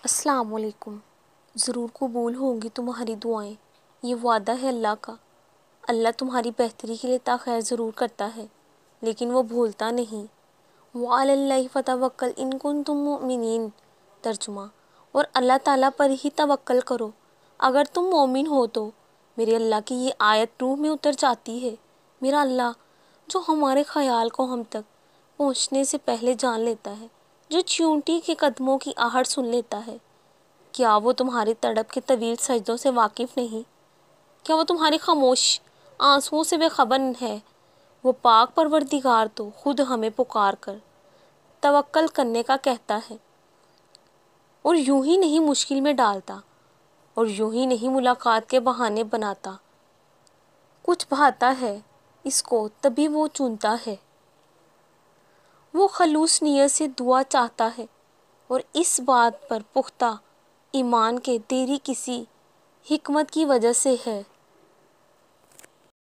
السلام علیکم۔ ضرور قبول ہوں گی تمہاری دعائیں، یہ وعدہ ہے اللہ کا۔ اللہ تمہاری بہتری کے لیے تاخیر ضرور کرتا ہے، لیکن وہ بھولتا نہیں۔ وَعَلَى اللَّهِ فَتَوَكَّلْ إِن كُنتُم مُّؤْمِنِينَ۔ ترجمہ: اور اللہ تعالیٰ پر ہی توکل کرو اگر تم مومن ہو تو۔ میرے اللہ کی یہ آیت روح میں اتر جاتی ہے۔ میرا اللہ جو ہمارے خیال کو ہم تک پہنچنے سے پہلے جان لیتا ہے، جو چیونٹی کے قدموں کی آہٹ سن لیتا ہے۔ کیا وہ تمہاری تڑپ کے طویل سجدوں سے واقف نہیں؟ کیا وہ تمہاری خاموش آنسوؤں سے بے خبر ہے؟ وہ پاک پروردگار تو خود ہمیں پکار کر توکل کرنے کا کہتا ہے، اور یوں ہی نہیں مشکل میں ڈالتا، اور یوں ہی نہیں ملاقات کے بہانے بناتا۔ کچھ بھاتا ہے اس کو تبھی وہ چنتا ہے۔ وہ خلوص نیت سے دعا چاہتا ہے، اور اس بات پر پختہ ایمان کہ تیری کسی حکمت کی وجہ سے ہے۔